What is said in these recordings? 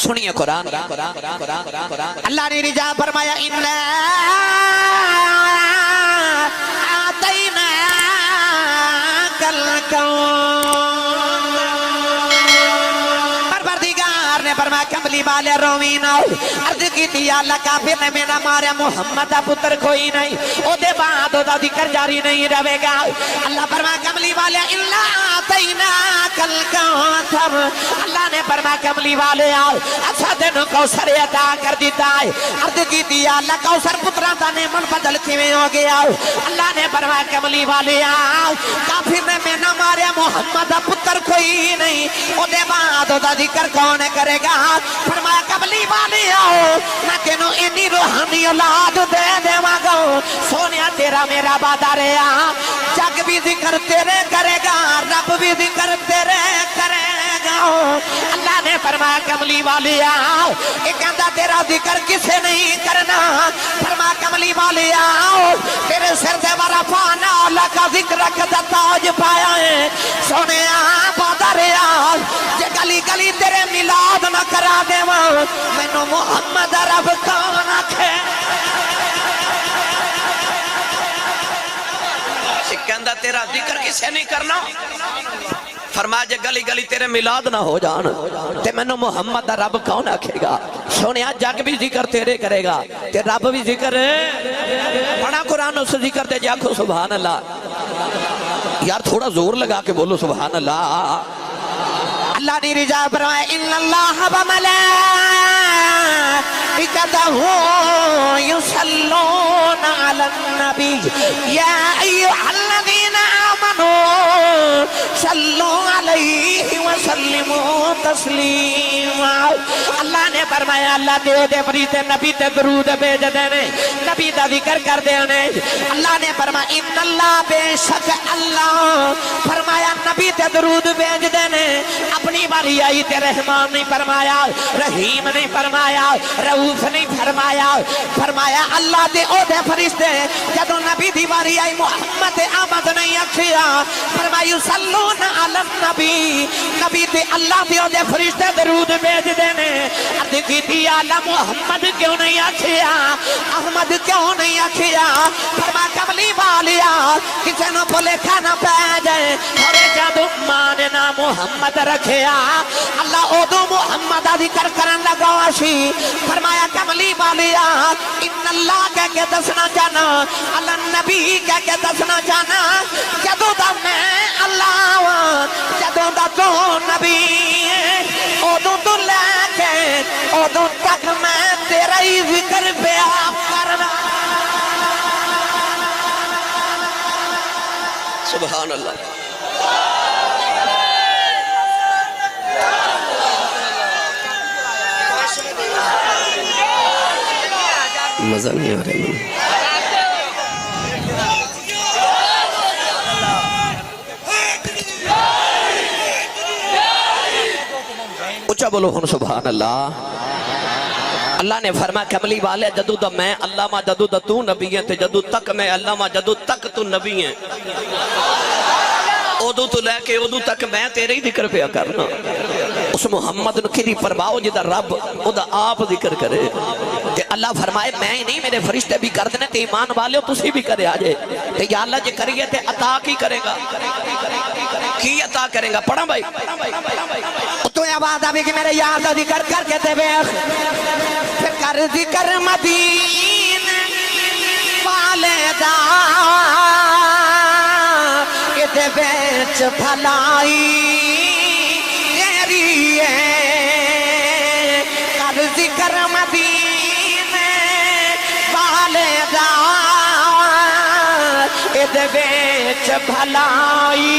سنیے قرآن اللہ نے رجا فرمایا اِنَّا آتَيْنَاكَ الْكَوْثَرَ پروردگار نے فرمایا کملی والے روین عرض کی تھی اللہ کافر نے میرا مارا محمد دا پتر کوئی نہیں او دے بعد او دا ذکر جاری نہیں رہے گا اللہ فرمایا کملی والے اِنَّا آتَيْنَاكَ الْكَوْثَرَ اللہ نے فرمایا کملی والے اچھا دن کوثر عطا کر دیتا ہے عرض کی تھی اللہ کوثر پتران دا نعمت بدل کیویں ہو گیا اللہ نے فرمایا کملی والے کافر نے میرا مارا محمد دا پتر کوئی نہیں او دے بعد او دا ذکر کون کرے گا فرمایا کملی والے میں تینوں انی روحانی اولاد دے دیواں گا سونیا تیرا میرا وعدہ رہا جگ بھی ذکر تیرے کرے گا رب بھی ذکر تیرے کرے گا اللہ نے فرمایا کملی والے ایک کہتا تیرا ذکر کسے نہیں کرنا فرمایا کملی والے تیرے سر سے ورفعنا لک ذکرک دا تاج پایا ہے سونے وعدہ رہا جے گلی گلی تیرے میلاد نہ کرا دے مینوں محمد رب کون آکھے کہندا تیرا ذکر کسے نہیں کرنا فرمایا جے گلی گلی تیرے میلاد نہ ہو جان تے مینوں محمد دا رب کون آکھے گا سونیا جگ بھی ذکر تیرے کرے گا تے رب بھی ذکر بڑا قرآن اس ذکر تے جاکھو سبحان اللہ یار تھوڑا زور لگا کے بولو سبحان اللہ اللہ نے رجا فرمایا ان اللہ وملائکتہ یصلون علی النبی یا ایھا الذین آمنوا صلوا علیہ وسلموا تسلیما اللہ نے فرمایا اللہ دے فرشتے نبی تے درود بھیج دینے نبی دا ذکر کر دینے اللہ نے فرمایا ان اللہ بے شک اللہ فرمایا نبی تے درود بھیج دینے اپنی باری آئی تے رحمان نہیں فرمایا رحیم نہیں فرمایا رؤوف نہیں فرمایا فرمایا اللہ دے او دے فرشتے جدو نبی دی باری آئی محمد آمد نہیں اکھیا فرمایا یصلون علی النبی نبی تے اللہ دے او دے فرشتے درود بھیج دینے عرض کی تھی اللہ محمد کیوں نہیں اکھیا احمد کیوں نہیں اکھیا فرمایا کملی والیا کسے نو بھولے کھانا پہ جائے اور جادو ماننا محمد رکھیا اللہ اودو محمد ذکر کرن لگا واشی فرمایا کملی والیا ان اللہ کہہ کے دسنا جانا اللہ نبی کہہ کے دسنا جانا جدو دا میں اللہ جدو دا تو نبی اودو تو لے کے اودو تک میں تیرا ہی ذکر بیان کرنا سبحان اللہ مزہ نہیں آ رہا اچھا بولو ہن سبحان اللہ اللہ نے فرمایا کملی والے جدو دا میں اللہ ما جدو دا تو نبی ہے تے جدو تک میں اللہ ما جدو تک تو نبی ہے اودو تو لے کے اودو تک میں تیرے ہی ذکر پیا کرنا اس محمد نو کدی پرواہ جدا رب او دا آپ ذکر کرے تے اللہ فرمائے میں ہی نہیں میرے فرشتے بھی کر دینے تے ایمان والے ہو تسی بھی کرے آجے تے یا اللہ جے کریے تے عطا کی کرے گا کی عطا کرے گا پڑھا بھائی تو یہ وعدہ بھی کہ میرے یاد ذکر کر کے تے بیخ پھر کر ذکر مدین والے دا دے بیچ بھلائی تیری ہے کر ذکر مدینے والے دا دے بیچ بھلائی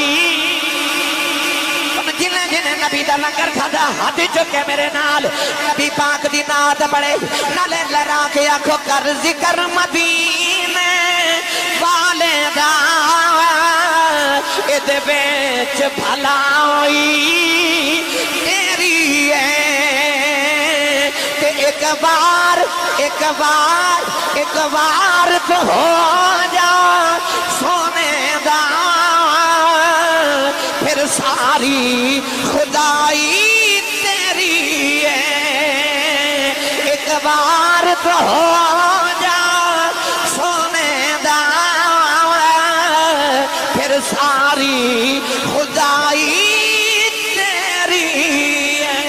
جنہیں جنہیں نبی دا لنگر کھادا ہاتھ چکے میرے نال نبی پاک دی نات پڑے نالے لڑا کے آنکھوں کر ذکر مدینے والے دا دے بیچ بھلائی تیری ہے تے ایک بار تو ہو جا سونے دا پھر ساری خدائی تیری ہے اعتبار تو ہو جا سونے دا پھر ساری خدائی تیری ہے۔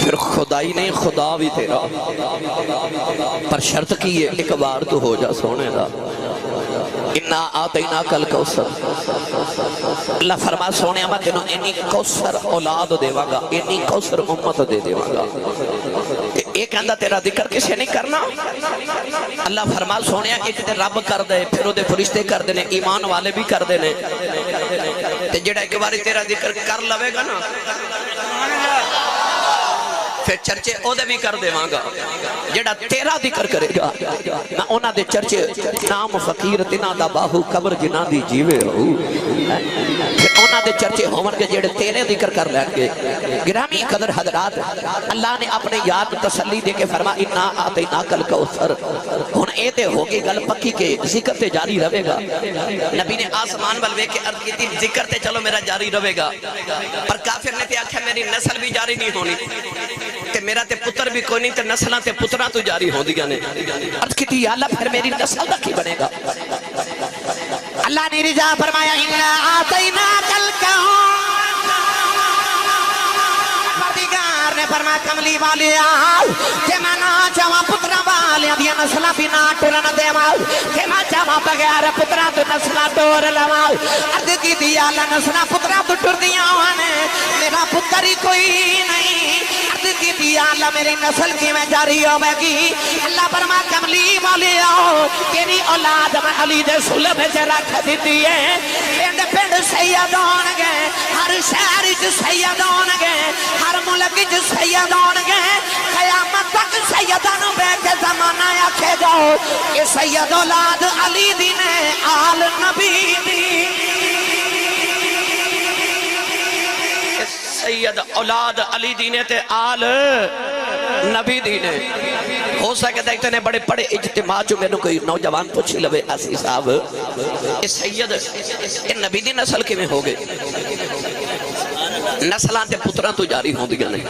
پھر خدائی نہیں، خدا بھی تیرا، پر شرط کی ہے ایک بار تو ہو جا سونے دا۔ اِنَّا آتَيْنَاكَ الْكَوْثَرَ، اللہ فرما سونے میں تینوں انی کوثر اولاد دے واگا، انی کوثر امت دے واگا۔ ایک اندھا تیرا ذکر کسے نہیں کرنا، اللہ فرما سونے ایک تے رب کر دے، پھر وہ دے فرشتے کر دینے، ایمان والے بھی کر دینے، تے جڑا ایک باری تیرا ذکر کر لوے گا نا پھر چرچے او دے بھی کر دے مانگا، جڑا تیرا ذکر کرے گا میں اونا دے چرچے نام فقیر تینا دا باہو قبر جنا دی جیوے رہو، پھر اونا دے چرچے ہومن کے جڑے تیرے ذکر کر لیں گے۔ گرامی قدر حضرات، اللہ نے اپنے یاد تسلی دے کے فرما اِنَّا آتَيْنَاكَ الْكَوْثَرَ، ہن اے تے ہوگی گل پکی کے ذکر تے جاری رہے گا۔ نبی نے آسمان والوے کے عرض کی تھی ذکر تے چلو میرا جاری رہے گا، پر کافر نے تے آکھا میری نسل بھی جاری نہیں ہونی، تے میرا تے پتر بھی کوئی نہیں، تے نسلہ تے پترہ تو جاری ہو دیا نے۔ عرض کی تھی یا اللہ پھر میری نسل دا کی بنے گا؟ اللہ نے رجا فرمایا اِنَّا آتَيْنَاكَ الْكَوْثَرَ، پردگار نے فرمایا کملی والے آل کہ میں نہ چاہاں پترہ والے دیا نسلہ بھی نہ ٹرن دے مال، کہ میں چاہاں بغیر پترہ تو نسلہ ٹور لمال۔ عرض کی تھی یا اللہ نسلہ پترہ تو ٹر دیا ہونے، میرا پتر ہی کوئی نہیں، کی دیا اللہ میری نسل کی میں جاری ہوئے گی۔ اللہ فرما کملی والے آؤ تیری اولاد میں علی دے سلب سے رکھ دیتی ہے، پینڈ پینڈ سید ہون گے، ہر شہر جو سید ہون گے، ہر ملک جو سید ہون گے، قیامت تک سیدانوں بے کے زمانہ آکھے جاؤ کہ سید اولاد علی دی نے آل نبی دی، سید اولاد علی دینے تے آل نبی دینے۔ ہو سکتا ہے اتنے بڑے بڑے اجتماع جو میں نے کوئی نوجوان پوچھی لوے آسی صاحب اس سید اس نبی دی نسل کے میں ہو گئے، نسلان تے پتران تو جاری ہوں دیا نہیں۔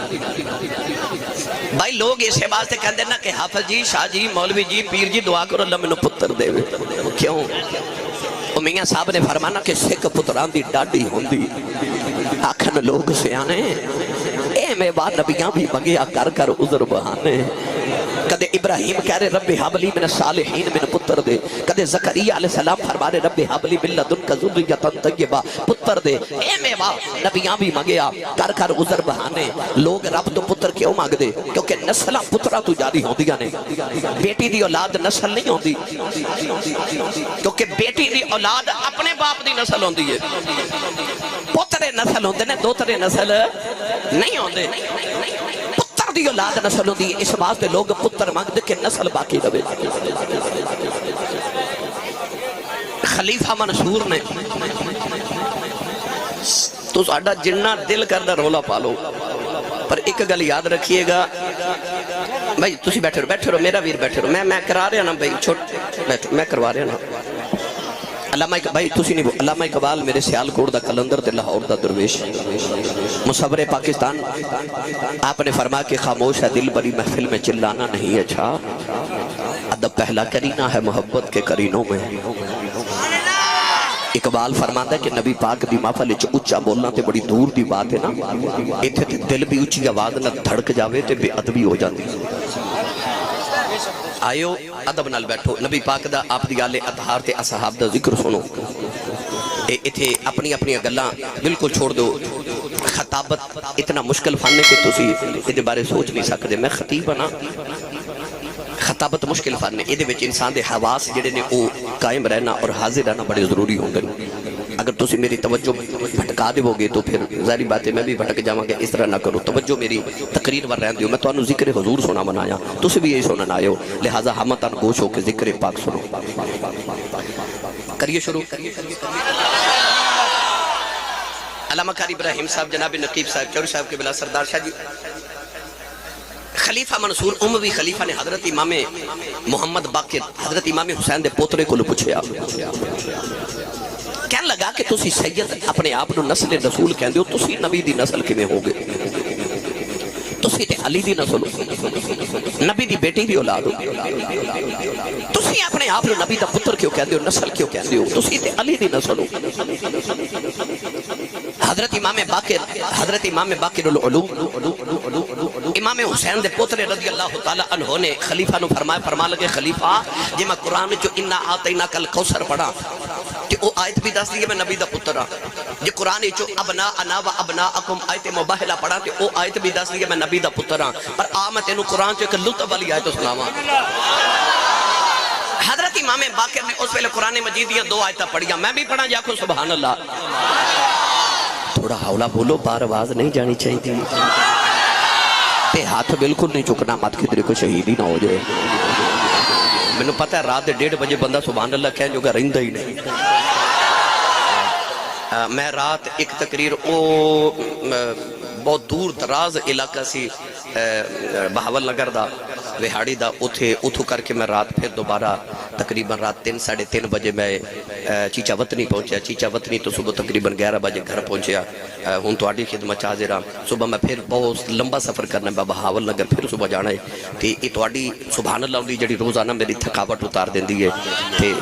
بھائی لوگ اسے باستے کہندے نا کہ حافظ جی، شاہ جی، مولوی جی، پیر جی دعا کرو اللہ میں نے پتر دے ہوئے، کیوں؟ میاں صاحب نے فرمانا کہ سکھ پتران دی ڈاڈی ہوں دی، آکھن لوگ سیانے اے میں بات نبیاں بھی بگیا کر کر عذر بہانے، کدے ابراہیم کہہ رہے رب حبلی من الصالحین من پتر دے، کدے زکریہ علیہ السلام فرما رہے رب حبلی من لدنک ذریۃ طیبہ پتر دے، اے میں بات نبیاں بھی مگیا کر کر عذر بہانے۔ لوگ رب تو پتر کیوں مانگ دے؟ کیونکہ نسلہ پترہ تو جاری ہوں دیا نہیں، بیٹی دی اولاد نسل نہیں ہوں دی، کیونکہ بیٹی دی اولاد اپنے باپ دی نسل ہوں دی ہے، پترے نسل ہوں دے نے، دو ترے نسل نہیں ہوں دے، پتر دی اولاد نسل ہوں دی، اس واسطے لوگ پتر مانگ دے کہ نسل باقی رہے۔ خلیفہ منصور نے تو ساڑھا جنہ دل کردہ رولا پالو، پر ایک گل یاد رکھیے گا بھائی تسی بیٹھے رہو میرا ویر بیٹھے رہو، میں کرا رہا نا بھائی چھوٹ بیٹھو میں کروا رہا نا۔ علامہ بھائی تسی نہیں علامہ اقبال میرے سیال کوڑ دا کلندر تے لاہور دا درویش، مصور پاکستان، آپ نے فرما کہ خاموش ہے دل بری محفل میں چلانا نہیں اچھا، ادب پہلا کرینہ ہے محبت کے کرینوں میں۔ اقبال فرماتا ہے کہ نبی پاک دی محفل وچ اونچا بولنا تے بڑی دور دی بات ہے نا، ایتھے تے دل بھی اونچی آواز نہ دھڑک جاوے تے بے ادبی ہو جاندی۔ آئیو ادب نال بیٹھو، نبی پاک دا آپ دی آلِ اطہار تے اصحاب دا ذکر سنو، ایتھے اپنی اپنی گلاں بالکل چھوڑ دو۔ خطابت اتنا مشکل فن ہے کہ تسی ادھے بارے سوچ نہیں سکتے، میں خطیب نا، خطابت مشکل فن ہے، ادھے وچ انسان دے حواس جڑے نے او قائم رہنا اور حاضر رہنا بڑے ضروری ہوں گے۔ اگر تسی میری توجہ بھٹکا دے ہوگے تو پھر ظاہری بات ہے میں بھی بھٹک جاواں گا، اس طرح نہ کرو، توجہ میری تقریر ور رہن دیو، میں تانوں ذکر حضور سنا بنایا، تسی بھی یہی سنن آئے ہو، لہٰذا ہم تن گوش ہو کے ذکر پاک سنو۔ کریے شروع۔ علامہ قاری ابراہیم صاحب، جناب نقیب صاحب چوری صاحب کے بلا سردار شاہ جی، خلیفہ منصور اموی خلیفہ نے حضرت امام محمد باقر حضرت امام حسین دے پوترے کو پوچھیا، کہنے لگا کہ تسی سید اپنے آپ نو نسل رسول کہندے ہو، تسی نبی دی نسل کیویں ہو گئے؟ تسی تے علی دی نسل نبی دی بیٹی دی اولاد ہو، تسی اپنے آپ نو نبی دا پتر کیوں کہندے ہو، نسل کیوں کہندے ہو؟ تسی تے علی دی نسل ہو۔ حضرت امام باقر العلوم امام حسین دے پوترے رضی اللہ تعالی عنہ نے خلیفہ نو فرما لگے، خلیفہ جی میں قرآن جو انا آتیناک الکوثر پڑھا کہ او آیت بھی دس دیئے میں نبی دا پتر ہاں، جی قرآن جو ابنا انا و ابناءکم آیت مباہلہ پڑھا کہ او آیت بھی دس دیئے میں نبی دا پتر ہاں، پر میں تینوں قرآن جو ایک لطف والی آیت سناواں۔ حضرت امام باقر نے اس ویلے قرآن مجید دیاں 2 آیتاں پڑھیاں، میں بھی پڑھا جا کو سبحان اللہ۔ تھوڑا حولا بولو، بار آواز نہیں جانی چاہیے تے ہاتھ بالکل نہیں چکنا، مت کدھر کو شہید ہی نہ ہو جائے۔ میں نے پتہ ہے رات 1:30 بجے بندہ سبحان اللہ کہنے جو گا رہندہ ہی نہیں۔ میں رات ایک تقریر بہت دور دراز علاقہ سی بہاول نگر دا وہاڑی دا اتھو کر کے میں رات پھر دوبارہ تقریباً رات 3 ساڑھے 3 بجے میں چیچا وطنی پہنچیا، چیچا وطنی تو صبح تقریباً 11 بجے گھر پہنچیا، ہوں تو آڈی خدمت حاضر ہاں۔ صبح میں پھر بہت لمبا سفر کرنا ہے بہاول نگر، پھر صبح جانا ہے تے یہ تو آڈی سبحان اللہ ہوندی جڑی روزانہ میری تھکاوٹ اتار دیندی ہے تے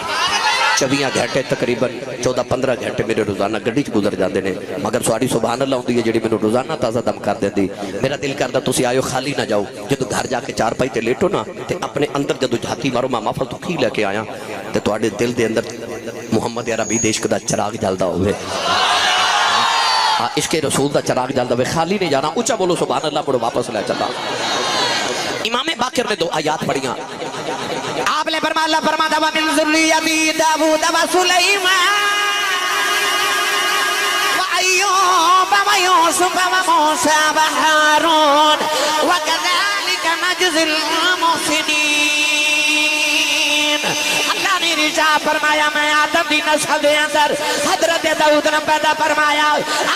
24 گھنٹے تقریباً 14-15 گھنٹے میرے روزانہ گڈی چ گزر جاندے نے، مگر سواڈی سبحان اللہ ہوندی ہے جڑی مینوں روزانہ تازہ دم کر دیندی۔ میرا دل کردا تسی آئیو خالی نہ جاؤ، جدو گھر جا کے 4 پائی تے لیٹو نا تے اپنے اندر جدو جھاتی مارو میں محفل تو کی لے کے آیا تے تواڈے دل دے اندر محمد عربی دے عشق دا چراغ جلدا ہوئے، عشق رسول دا چراغ جلدا ہوئے، خالی نہیں جانا، اونچا بولو سبحان اللہ پڑھو، واپس لے چلا۔ امام باقر نے 2 آیات پڑھیاں، آپ نے فرمایا اللہ فرماتا وَمِن ذُرِّيَّتِي دَاوُودَ وَسُلَيْمَانَ وَأَيُّوبَ وَيُوسُفَ وَمُوسَىٰ وَهَارُونَ وَكَذَلِكَ نَجْزِي الْمُحْسِنِينَ۔ اللہ نے ارشاد فرمایا میں آدم دی نسل دے اندر حضرت داؤد نے پیدا فرمایا،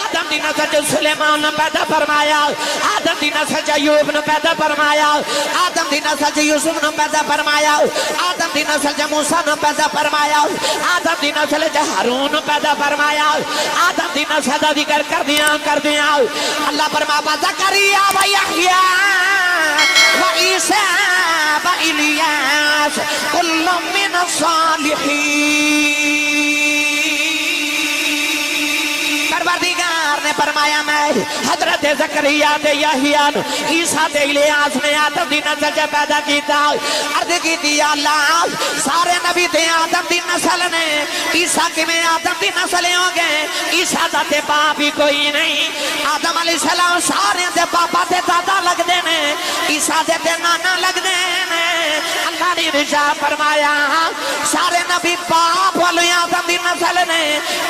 آدم دی نسل جو سلیمان نے پیدا فرمایا، آدم دی نسل جو ایوب نے پیدا فرمایا، آدم دی نسل جو یوسف نے پیدا فرمایا، آدم دی نسل جو موسیٰ نے پیدا فرمایا، آدم دی نسل جو ہارون نے پیدا فرمایا، آدم دی نسل دا ذکر کر دیا اللہ فرمایا زکریا و یحییٰ و عیسیٰ و الیاس کل من الصالحین۔ پروردگار نے فرمایا میں حضرت زکریا تے یحییٰ عیسیٰ تے الیاس نے آدم دی نسل سے پیدا کیتا، عرض کی دی اللہ سارے نبی تے آدم دی نسل نے، عیسیٰ کی میں آدم دی نسلیں ہو گئے، عیسیٰ دا تے باپ ہی کوئی نہیں، آدم علیہ السلام سارے دے باپا تے دادا لگ دے نے، عیسیٰ دے تے نانا لگ دے نے۔ اللہ نے ارشاد فرمایا سارے نبی باپ والے آدم دی نسل نے،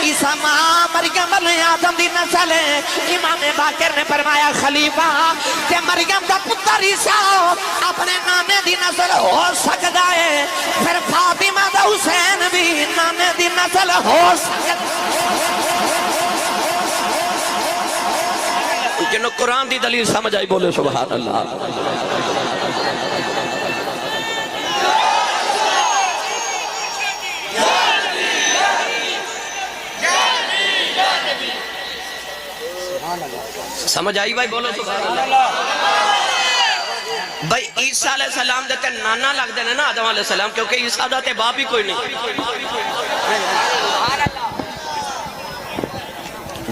عیسیٰ ماں مریم والے آدم دی نسل ہے۔ امام باقر نے فرمایا خلیفہ کہ مریم دا پتر عیسیٰ اپنے نانے دی نسل ہو سکتا ہے، پھر فاطمہ دا حسین بھی نانے دی نسل ہو سکتا ہے۔ جنہوں قرآن دی دلیل سمجھ آئی بولے سبحان اللہ۔ سمجھ آئی بھائی بولو سبحان اللہ۔ بھائی عیسیٰ علیہ السلام دیتے نانا لگ دینے نا آدم علیہ السلام، کیونکہ عیسیٰ دیتے باپ ہی کوئی نہیں۔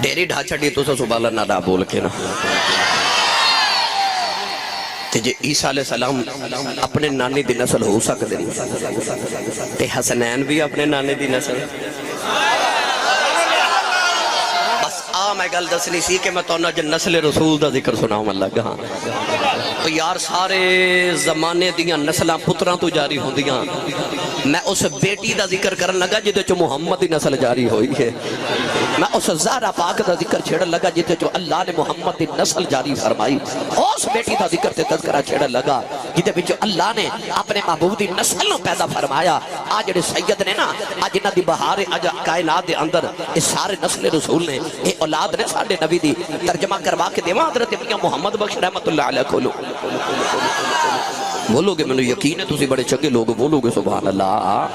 ڈیری ڈھا چھڑی تو سبحان اللہ نہ بول کے نا تے جے عیسیٰ علیہ السلام اپنے نانے دی نسل ہو سکتے ہیں تے حسنین بھی اپنے نانے دی نسل۔ بس میں گل دسنی سی کہ میں تو نسل رسول دا ذکر سناؤں اللہ گا۔ یار سارے زمانے دیاں نسلاں پتراں تو جاری ہوندیاں، میں اس بیٹی دا ذکر کرن لگا جدے چو محمد دی نسل جاری ہوئی ہے، میں اس زہرا پاک دا ذکر چھیڑن لگا جدے چو اللہ نے محمد دی نسل جاری فرمائی، اس بیٹی دا ذکر تے تذکرہ چھیڑن لگا جدے وچ اللہ نے اپنے محبوب دی نسل نو پیدا فرمایا۔ آج جڑے سید نے نا، آج انہاں دی بہار اج کائنات دے اندر اس سارے نسل رسول نے، اے اولاد نے ساڈے نبی دی، ترجمہ کروا کے دیواں حضرت میاں محمد بخش رحمت اللہ علیہ کھولو بولو گے، میں یقین ہے تسی بڑے چنگے لوگ بولو گے سبحان اللہ۔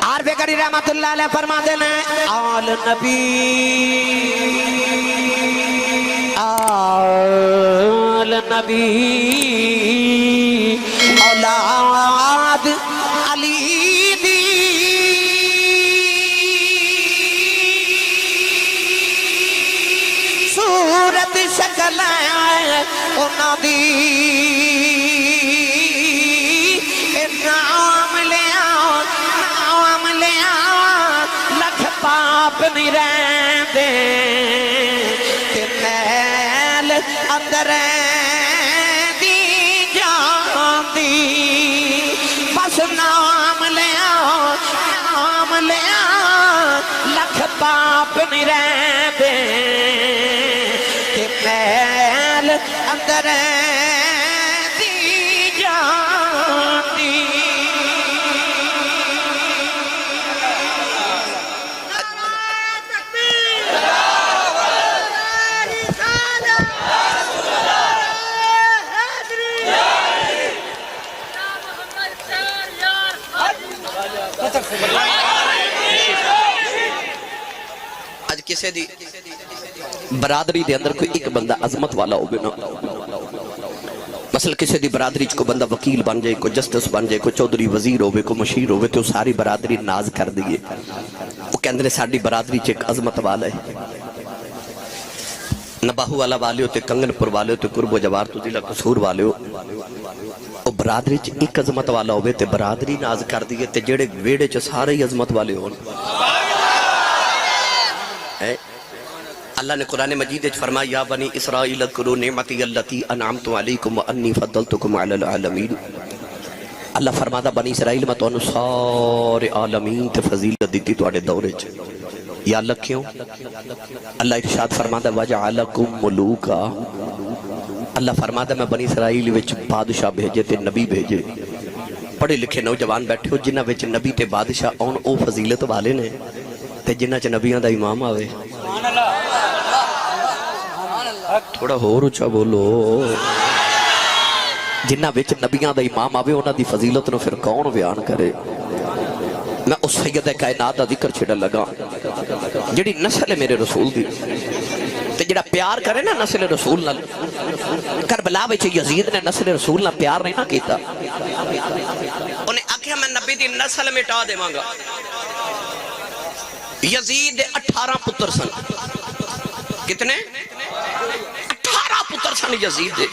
عارف کری رحمت اللہ علیہ فرما دینا آل نبی آل نبی اولاد علی دی صورت شکل ہے انہاں دی نام لیا لکھ پاپ نہیں رہندے کہ میل اندر دی جان دی بس نام لیا لکھ پاپ نہیں رہندے کہ میل اندر دی جان دی۔ اج کسے دی برادری دے اندر کوئی ایک بندہ عظمت والا ہوگے نا، مثلا کسے دی برادری کو بندہ وکیل بن جائے، کوئی جسٹس بن جائے، کوئی چودھری وزیر ہوئے، کوئی مشیر ہوئے، تو ساری برادری ناز کر دیئے، وہ کہندے نے ساڑی برادری چیک عظمت والا ہے۔ نباہو والا والے ہوتے، کنگن پور والے ہوتے، قرب و جوار تو ضلع قصور والے ہو، وہ برادری چ ایک عظمت والا ہوئے تے برادری ناز کر دیئے تے جڑے ویڑے چ سارے ہی عظمت والے ہون۔ اللہ نے قرآن مجید فرمایا یا بنی اسرائیل اذکروا نعمتی اللتی انعمت علیکم وانی فضلتکم علی العالمین۔ اللہ فرماتا بنی اسرائیل میں تو سارے عالمین تے فضیلت دیتی تو آڑے دورے چ، یا اللہ کیوں؟ اللہ ارشاد فرماتا وجعلکم ملوکا، اللہ فرماتا میں بنی اسرائیل وچ بادشاہ بھیجے تے نبی بھیجے، پڑھے لکھے نوجوان بیٹھے ہو جنہ وچ نبی تے بادشاہ آن او فضیلت والے نے تے جنہ چ نبیاں دا امام آوے، تھوڑا ہور اچھا بولو، جنہ وچ نبیاں دا امام آوے انہاں دی فضیلت نو پھر کون بیان کرے۔ میں اس سید کائنات دا ذکر چھڑن لگا جڑی نسل ہے میرے رسول دی تے جڑا پیار کرے نا نسل رسول نال، کربلا وچ یزید نے نسل رسول نال پیار نہیں نہ کیتا، انہیں آکھیا میں نبی دی نسل مٹا دیواں گا۔ یزید دے 18 پتر سن، کتنے؟ 18 پتر سن یزید دے،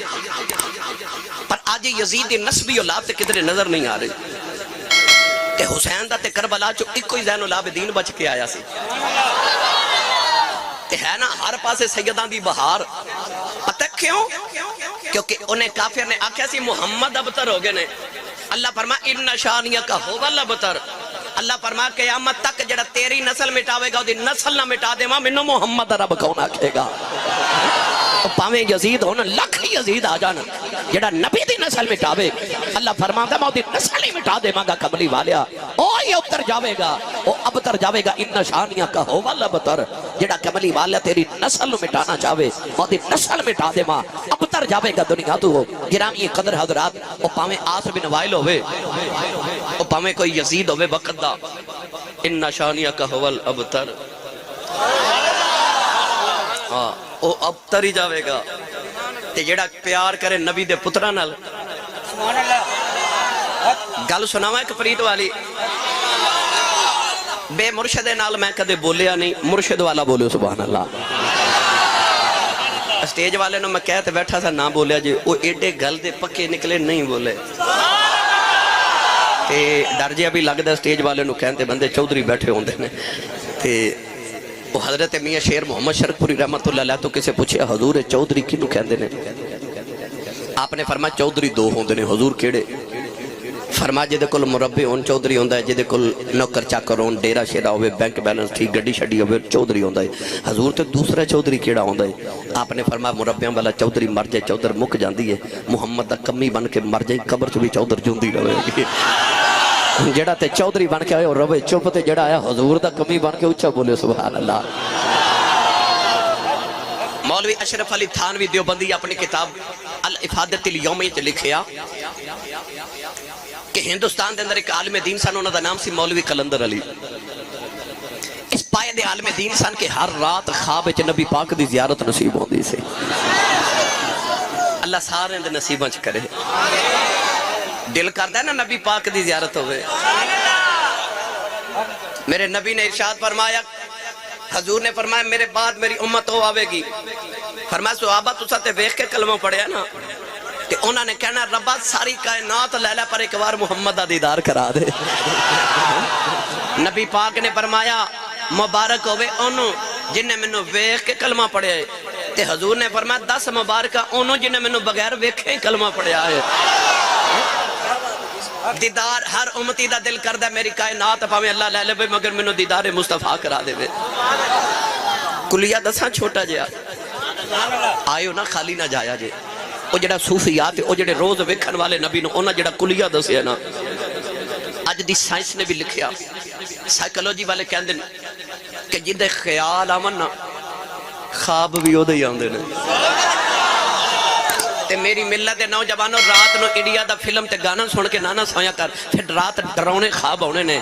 پر آج یزید دی نسبی اولاد تے کدھر نظر نہیں آ رہی کہ حسین دا تے کربلا چو ایک کوئی زین العابدین بچ کے آیا سی تے ہے نا ہر پاسے سیدان دی بہار، پتہ کیوں؟ کیونکہ انہیں کافر نے آکھیا سی محمد ابتر ہو گئے نے، اللہ فرما ان شانیہ کا ہوگا لبتر، اللہ فرما قیامت تک جڑا تیری نسل مٹاوے گا دی نسل نہ مٹا دے ماں منو محمد رب کون آکھے گا۔ پاویں یزید ہونا لکھ یزید آ جانا جڑا نبی دی نسل مٹاوے، اللہ فرماتا میں دی نسل ہی مٹا دے مانگا کملی والیا، او یہ ابتر جاوے گا، او ابتر جاوے گا ان شانیہ کا ہو والا بتر، جڑا کملی والیا تیری نسل نو مٹانا چاہوے او دی نسل مٹا دے ماں ابتر جاوے گا دنیا تو ہو۔ گرامی قدر حضرات، او پاویں آس بن وائل ہوئے، او پاویں کوئی یزید ہوئے وقت دا، ان شانیہ کا ہو والا ابتر، او ابتر ہی جاوے گا تے جڑا پیار کرے نبی دے پترہ نال۔ گل سناواں ایک فرید والی، بے مرشد نال میں کدے بولیا نہیں، مرشد والا بولے سبحان اللہ۔ اسٹیج والے نو میں کہتے بیٹھا سا نہ بولیا جی، وہ ایڈے گل دے پکے نکلے نہیں بولے تے ڈر جی ابھی لگ دا اسٹیج والے نو کہتے بندے چودھری بیٹھے ہوندے نے تے وہ حضرت میاں شیر محمد شرک پوری رحمت اللہ علیہ تو کسے پوچھے حضور چودھری کنو کہندے نے، آپ نے فرمایا چودھری دو ہوندے نے، حضور کیڑے؟ فرمایا جے دے کول مربی ہون چودھری ہوندا ہے، جے دے کول نوکر چاکر ہون، ڈیرا شیرا ہوئے، بینک بیلنس تھی، گڈی شڈی ہوئے، چودھری ہوندا ہے۔ حضور تے دوسرا چودھری کیڑا ہوندا ہے؟ آپ نے فرمایا مربیاں والا چودھری مر جائے چودھر مک جاندی ہے، محمد دا کمی بن کے مر جائے قبر چ بھی چودھر جوندی رہے گی۔ جڑا تے چودھری بن کے آئے اور روے چپ، تے جڑا آیا حضور دا کمی بن کے اچھا بولے سبحان اللہ۔ مولوی اشرف علی تھانوی دیوبندی اپنی کتاب الافادۃ الیومی تے لکھیا کہ ہندوستان دے اندر ایک عالم دین سن، انہاں دا نام سی مولوی قلندر علی۔ اس پائے دے عالم دین سن کہ ہر رات خواب وچ نبی پاک دی زیارت نصیب ہوندی سی۔ اللہ سارے دے نصیباں چ کرے۔ دل کردا ہے نا نبی پاک دی زیارت ہوئے۔ میرے نبی نے ارشاد فرمایا، حضور نے فرمایا میرے بعد میری امت ہو آوے گی، فرمایا صحابہ تسا تے ویکھ کے کلمہ پڑھیا نا، تے انہاں نے کہنا ربا ساری کائنات لے لے پر ایک بار محمد دا دیدار کرا دے۔ نبی پاک نے فرمایا مبارک ہوئے انہوں جن نے منو ویکھ کے کلمہ پڑھیا ہے، تے حضور نے فرمایا 10 مبارکہ انہوں جن نے منو بغیر ویکھے کلمہ پڑھیا ہے۔ دیدار ہر امتی دا دل کردہ میری کائنات پاویں اللہ لے لے بے مگر منو دیدار مصطفیٰ کرا دے بے۔ کلیہ دساں چھوٹا جیا آئیو نا خالی نہ جایا جے۔ او جڑا صوفیات او جڑے روز ویکھن والے نبی نو اونا جڑا کلیہ دسیا نا، اج دی سائنس نے بھی لکھیا، سائیکولوجی والے کہندے کہ جندے خیال آمن نا خواب بھی ہو دے آندے نے۔ تے میری ملت دے نوجوانوں رات نو انڈیا دا فلم تے گانا سن کے نانا سویا کر، پھر رات ڈرونے خواب ہونے نے،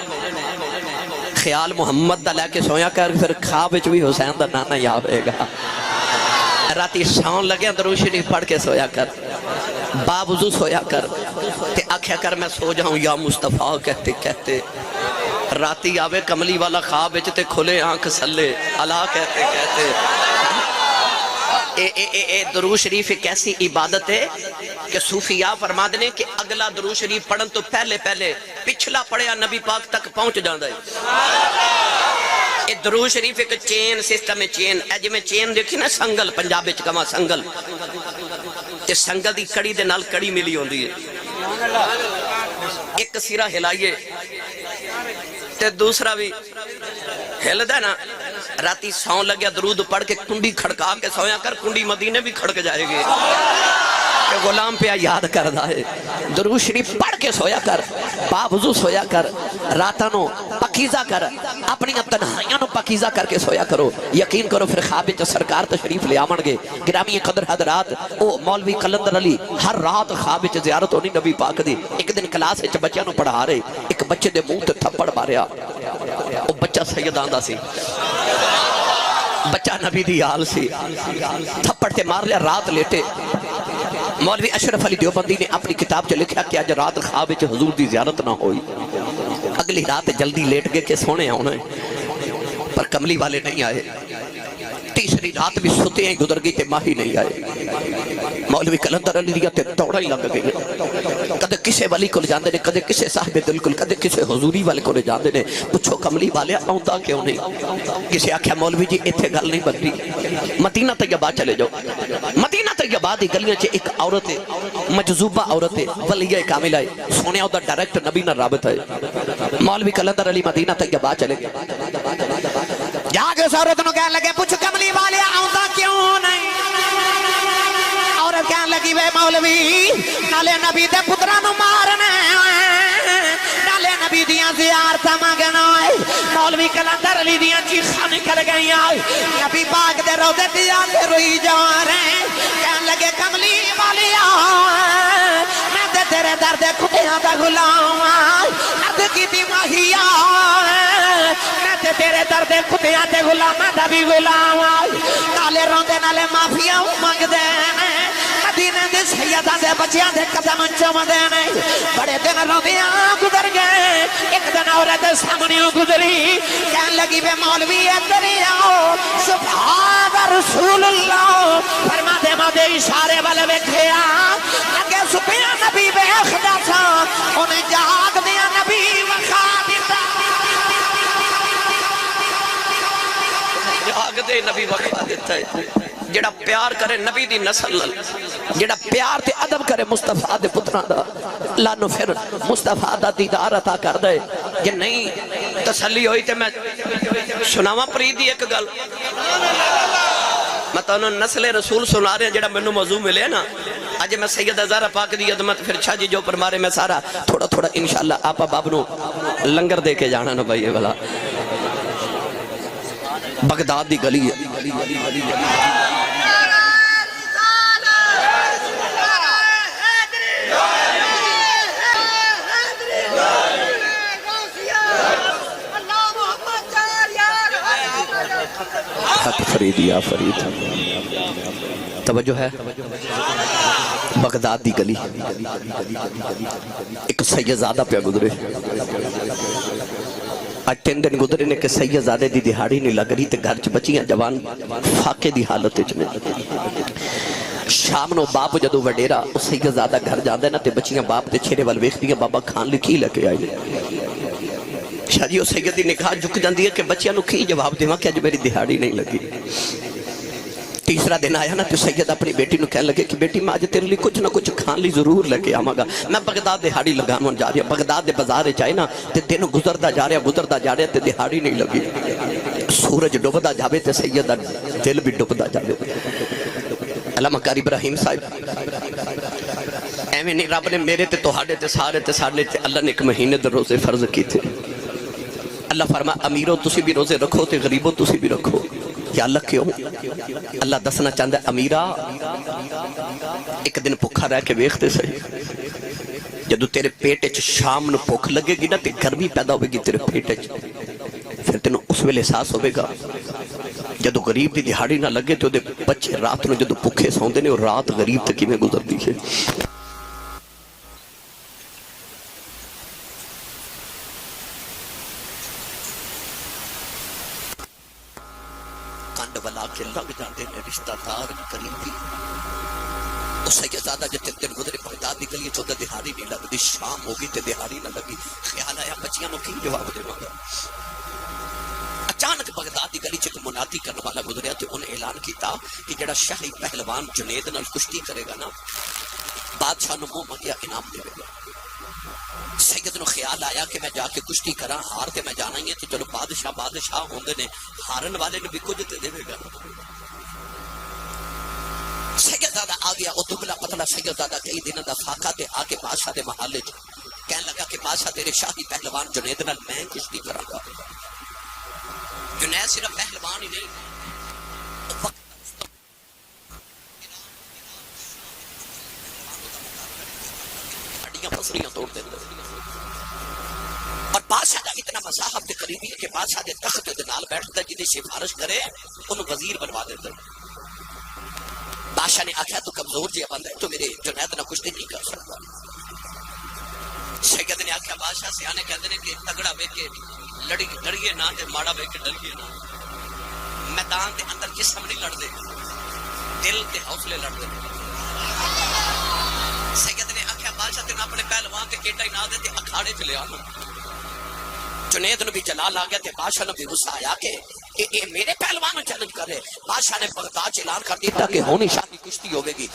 خیال محمد دا لے کے سویا کر، پھر خواب وچ بھی حسین دا نانا ہی آوے گا۔ راتی سون لگے درود شریف پڑھ کے سویا کر، باوضو سویا کر، تے آکھیا کر میں سو جاؤں یا مصطفیٰ کہتے کہتے، راتی آوے کملی والا خواب وچ تے کھلے آنکھ سلے اللہ کہتے کہتے۔ درود شریف ایک ایسی عبادت ہے کہ صوفیاء فرما دینے کہ اگلا درود شریف پڑھن تو پہلے پہلے پچھلا پڑھیا نبی پاک تک پہنچ جاندہ ہے۔ یہ درود شریف ایک چین سسٹم ہے، چین ایجے میں چین دیکھی نا سنگل، پنجابی چکما سنگل، تے سنگل دی کڑی دے نال کڑی ملی ہوندی ہے، ایک سیرہ ہلائیے تے دوسرا بھی ہل دے نا، راتی سون لگیا درود پڑھ کے کنڈی کھڑکا کے سویا کر، کنڈی مدینے بھی کھڑک جائے گی کہ غلام پہ یاد کردہ ہے۔ درود شریف پڑھ کے سویا کر، باوضو سویا کر، راتانو پکیزہ کر، اپنی تنہائیاں نو پکیزہ کر کے سویا کرو، یقین کرو پھر خواب وچ سرکار تشریف لے آمن گے۔ گرامی قدر حضرات، او مولوی قلندر علی ہر رات خواب وچ زیارت ہونی نبی پاک دی۔ ایک دن کلاس وچ بچیاں نو پڑھا رہے، ایک بچے دے منہ تے تھپڑ ماریا، او بچہ سید آندا سی، بچہ نبی دی آل سی، تھپڑ تے مار لیا، رات لیٹے۔ مولوی اشرف علی دیوبندی نے اپنی کتاب جو لکھا کہ آج رات خواب وچ حضور دی زیارت نہ ہوئی، اگلی رات جلدی لیٹ گئے کہ سونے آنا ہے، پر کملی والے نہیں آئے، تیسری رات بھی ستے ہیں گزر گئی تے ماہی نہیں آئے۔ مولوی قلندر علی دیا تے دوڑا ہی لگ گئی، کدے کسے ولی کو لے جاندے نے، کدے کسے صاحب دل کو، کدے کسے حضوری والے کو لے جاندے نے، پوچھو کملی والے آؤندہ کیوں نہیں؟ کسے آکھیا مولوی جی ایتھے گل نہیں بنتی، مدینہ طیبہ چلے جاؤ۔ مدینہ طیبہ دی گلیاں چے ایک عورت ہے، مجذوبہ عورت ہے، ولیہ کاملہ ہے، سونے ہوتا ڈائریکٹ نبی نہ رابط ہے۔ مولوی قلندر علی مدینہ طیبہ چلے گئے، جا کے اس عورت نو کہنے لگے پوچھ کملی والے آؤندہ کیوں نہیں؟ عورت کہنے لگی وے مولوی نالے نبی دے پترہ نو مارنے نالے نبی دیاں زیارتہ مانگنا ہے۔ مولوی قلندر علی دیاں چیخاں نکل گئی آئی، نبی پاک دے روضے دیا سے روئی جا رہے ہیں، کہنے لگے کملی والے میں دے تیرے درد کھٹیاں دا غلام عرض کی دی ماہیا میں تے تیرے درد کھٹیاں دے غلام دا بھی غلام نالے روندے نالے معافیا مانگ دے مدینے دے سیدہ دے بچیاں دے قدم چوم دے بڑے دن روندیاں گزر گئے، ایک دن عورت سامنیوں گزری، کہنے لگی بے مولوی ادھر آؤ سبحان رسول اللہ، فرما دے مادے اشارے والے ویکھیا لگے سپیا نبی بے خدا سا انہیں جاگ دیا نبی وخا دیتا، جاگ دے نبی وخا دیتا ہے۔ جڑا پیار کرے نبی دی نسل نال، جڑا پیار تے ادب کرے مصطفیٰ دے پتراں دا، اللہ نو پھر مصطفیٰ دا دیدار عطا کر دے۔ جے نہیں تسلی ہوئی تے میں سناواں پرید دی ایک گل، میں تو نسل رسول سنا رہے ہیں جڑا منو موضوع ملے نا۔ آج میں سیدہ زہرا پاک دی عظمت پھر شاہ جی جو پر مارے میں سارا تھوڑا تھوڑا انشاءاللہ آپا باب نو لنگر دے کے جانا نا بھائی والا۔ بغداد دی گلی ہے، فرید یا فرید، توجہ ہے، بغداد دی گلی ایک سیدزادہ پہ گزرے۔ آج 3 دن گزرے نے کہ سیدزادے دی دہاڑی نہیں لگ رہی تے گھر چ بچیاں جوان فاقے دی حالت چنے۔ شام نو باپ جدو وڈیرا اس سیدزادہ گھر جاندے نا تے بچیاں باپ تے چھیرے وال ویکھ دیاں بابا کھان لکھی لگے آئے۔ شاہ جی وہ سیدی نکاح جھک جاندی ہے کہ بچیاں نو کی جواب دیواں کہ آج میری دہاڑی نہیں لگی۔ تیسرا دن آیا نا تو سید اپنی بیٹی نو کہنے لگے کہ بیٹی میں آج تیرے لیے کچھ نہ کچھ کھان لی ضرور لگے آماں گا، میں بغداد دہاڑی لگاون جا رہا، بغداد دے بازار چاہے نا تے دن گزردہ جا رہا تے دہاڑی نہیں لگی۔ سورج ڈوبدا جاوے تے سید دا دل بھی ڈوبدا جاوے۔ علامہ قاری ابراہیم صاحب ایویں نہیں رب نے میرے تے توہاڑے تے سارے تے ساڑے تے اللہ نے ایک مہینے دے روزے فرض کی تھے۔ اللہ فرما امیروں تسی بھی روزے رکھو تے غریبوں تسی بھی رکھو۔ یا اللہ کیوں؟ اللہ دسنا چاہتا ہے امیرہ ایک دن پکھا رہ کے ویکھتے صحیح، جدو تیرے پیٹے چ شام نو بھوک لگے گی نا تے گرمی پیدا ہوئے گی تیرے پیٹے چ، پھر تینوں اس ویلے احساس ہوئے گا جدو غریب دی دہاڑی نہ لگے تو دے بچے رات نو جدو بھوکے سوندے نے اور رات غریب تک میں گزردی ہے۔ بلا کے لگ جاندے نے رشتہ دار قریبی۔ تو سیدزادہ جب 3 دن گزرے بغداد دی گلی چودہ دہاڑی نہیں لگدی، شام ہوگی تے دہاڑی نہ لگی، خیال آیا بچیاں نو کی جواب دے مانگا۔ اچانک بغداد دی گلی چک منادی کرنے والا گزریا تے انہیں اعلان کیتا کہ جڑا شاہی پہلوان جنید نال کشتی کرے گا نا بادشاہ نو منہ منگیا انعام دے گا۔ سید نو خیال آیا کہ میں جا کے کشتی کراں، ہار تے میں جانا ہی ہے تے چلو بادشاہ ہوندے نے، ہارن والے نے بھی کچھ تے دے گا۔ سیدزادہ آ گیا، او دبلا پتلا سیدزادہ کئی دن دا فاقہ تے آ کے بادشاہ دے محلے چ کہنے لگا کہ بادشاہ تیرے شاہی پہلوان جنید نال میں کشتی کراں گا۔ جنید صرف پہلوان ہی نہیں، ہڈیاں پسریاں توڑ دے اور بادشاہ دا اتنا مذاہب دے قریبی ہے کہ بادشاہ دے تخت دے نال بیٹھتا ہے، جدی سفارش کرے انہوں وزیر بنوا دیتا ہے۔ بادشاہ نے آکھا تو کمزور جی بندہ ہے تو میرے جنید نہ کشتی نہیں کر سکتا۔ سید نے آکھا بادشاہ سے آنے کہتے ہیں کہ تگڑا بے کے لڑیے نہ تے ماڑا بے کے ڈریے نہ، میدان دے اندر جسم نہیں لڑ دے، دل تے حوصلے لڑ دے۔ سید نے آکھا بادشاہ تین اپنے پہلوان تے کیٹا ہی نہ دے تے اکھاڑے چلے آنا۔ جنید نو بھی جلال آ گیا تے بادشاہ نے بھی غصہ آیا کہ اے میرے پہلوان چیلنج کر رہے۔ بادشاہ نے بغداد اعلان کر دیا کہ ہونی شاہی کشتی ہوگی گی۔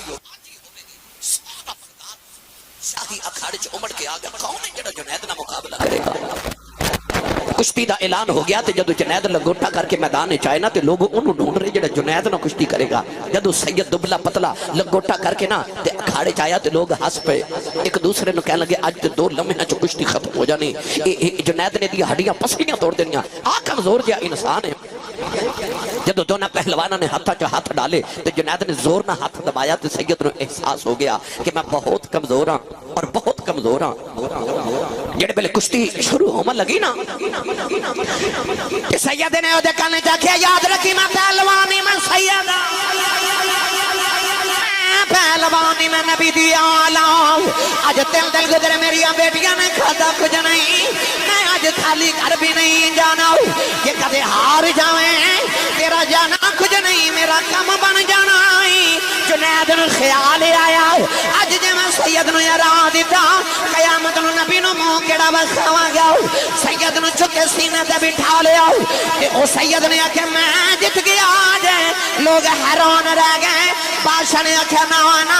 شاہی اکھاڑے چ امڑ کے آ گیا، کون ہے جڑا جنید نہ مقابلہ کرے گا؟ کشتی دا اعلان ہو گیا تے جدو جنید لنگوٹا کر کے میدان چائے نا تے لوگ انہوں ڈھونڈ رہے جڑا جنید نہ کشتی کرے گا۔ جدو سید دبلا پتلا لنگوٹا کر کے نا تے اکھاڑے چایا تے لوگ ہس پے، ایک دوسرے نو کہنے لگے اج تے 2 لمحے چ کشتی ختم ہو جانی، جنید نے دی ہڈیاں پسلیاں توڑ دینیاں، آ کمزور جہا انسان ہے۔ جدو دونوں پہلوانا نے ہاتھا چ ہاتھ ڈالے تے جنید نے زور نہ ہاتھ دبایا تے سید نو احساس ہو گیا کہ میں بہت کمزور ہاں اور بہت کمزور ہاں۔ جڑے پہلے کشتی شروع ہومن لگی نا سید نے او دے کنے جا کے یاد رکھی میں پہلوانی میں سید پہلوانی میں نبی دی آلام، آج دل گزرے میری بیٹیاں نے کھادا کچھ نہیں، میں آج خالی گھر بھی نہیں جانا کہ کدے ہار جاویں تیرا جانا کچھ نہیں۔ نہیں میرا کم بن جانا جنید نو خیال آیا اج جے میں سید نو یرا دیتا قیامت نو نبی نو منہ کیڑا وکھاواں گا سید نو چکے سینے تے بٹھا لیا تے او سید نے آکھیا میں جت گیا جے لوگ حیران رہ گئے بادشاہ نے آکھیا نا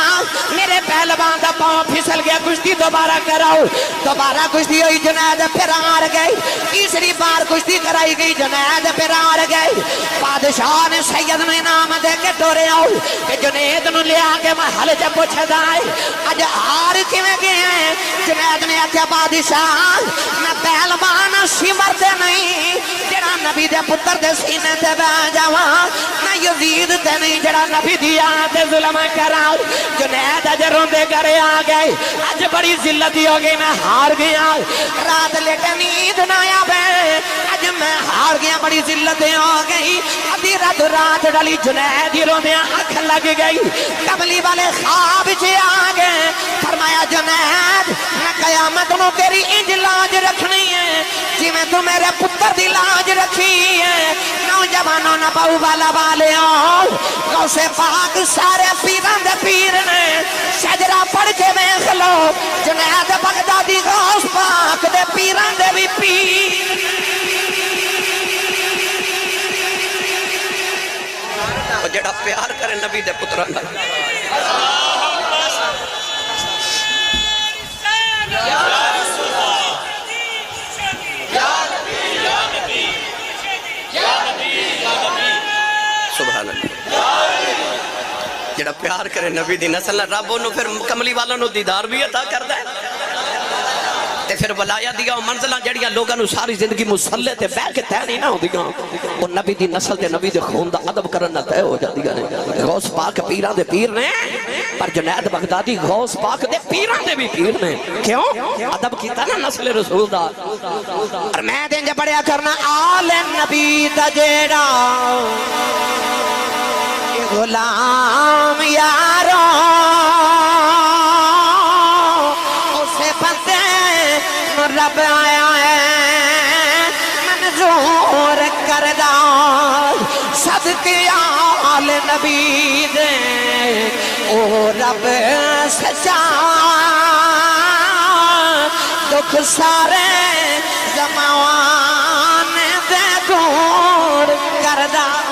میرے پہلوان دا پاؤں پھسل گیا کشتی دوبارہ کراؤ دوبارہ کشتی ہوئی جنید پھر ہار گئی تیسری بار کشتی کرائی گئی جنید پھر ہار گئی بادشاہ نے سید نو انعام دے کے ٹورے آؤ کہ جنید نو لیا کے محل جب پوچھدا ہے اج ہار کیویں گئے ہیں جنید نے آکھیا بادشاہ میں پہلوان سمر تے نہیں جڑا نبی دے پتر دے سینے تے بیٹھ جاواں میں یزید تے نہیں جڑا نبی دی تے ظلم کراؤ جنید اج روندے گھرے آ گئے اج بڑی ذلت ہو گئی میں ہار گیا رات لیٹے نیند نہ آوے اج میں ہار گیا بڑی ذلت ہو گئی ادھی رات ڈلی جنید روندے اکھ لگ گئی کملی والے خواب چ آ گئے فرمایا جنید میں قیامت نو تیری انج لاج رکھنی ہے جی میں تو میرے پتر دی لاج رکھی ہے نوجوانوں نہ باؤ والا والے غوث پاک سارے پیران دے پیر نے شجرہ پڑھ کے ویکھ لو جنید بغدادی غوث پاک دے پیران دے بھی پیر جڑا پیار کرے نبی دے پتران دا سبحان اللہ جڑا پیار کرے نبی دی نسل رب انہوں پھر کملی والا نو دیدار بھی عطا کردا ہے تے پھر ولایت دیاں منزلاں جڑیاں لوگاں نو ساری زندگی مسلح تے بیٹھ کے طے نہیں نہ ہوندیاں او نبی دی نسل تے نبی دے خون دا ادب کرن نال طے ہو جاندیاں نے غوث پاک پیراں دے پیر نے پر جنید بغدادی غوث پاک دے پیراں دے بھی پیر نے کیوں ادب کیتا نا نسل رسول دا اور میں دن جے پڑھیا کرنا آل نبی دا جیڑا غلام یارو اسے بندے رب آیا ہے منظور کردہ صدقے آل نبی دے او رب سچا دکھ سارے زمان دے دور کردہ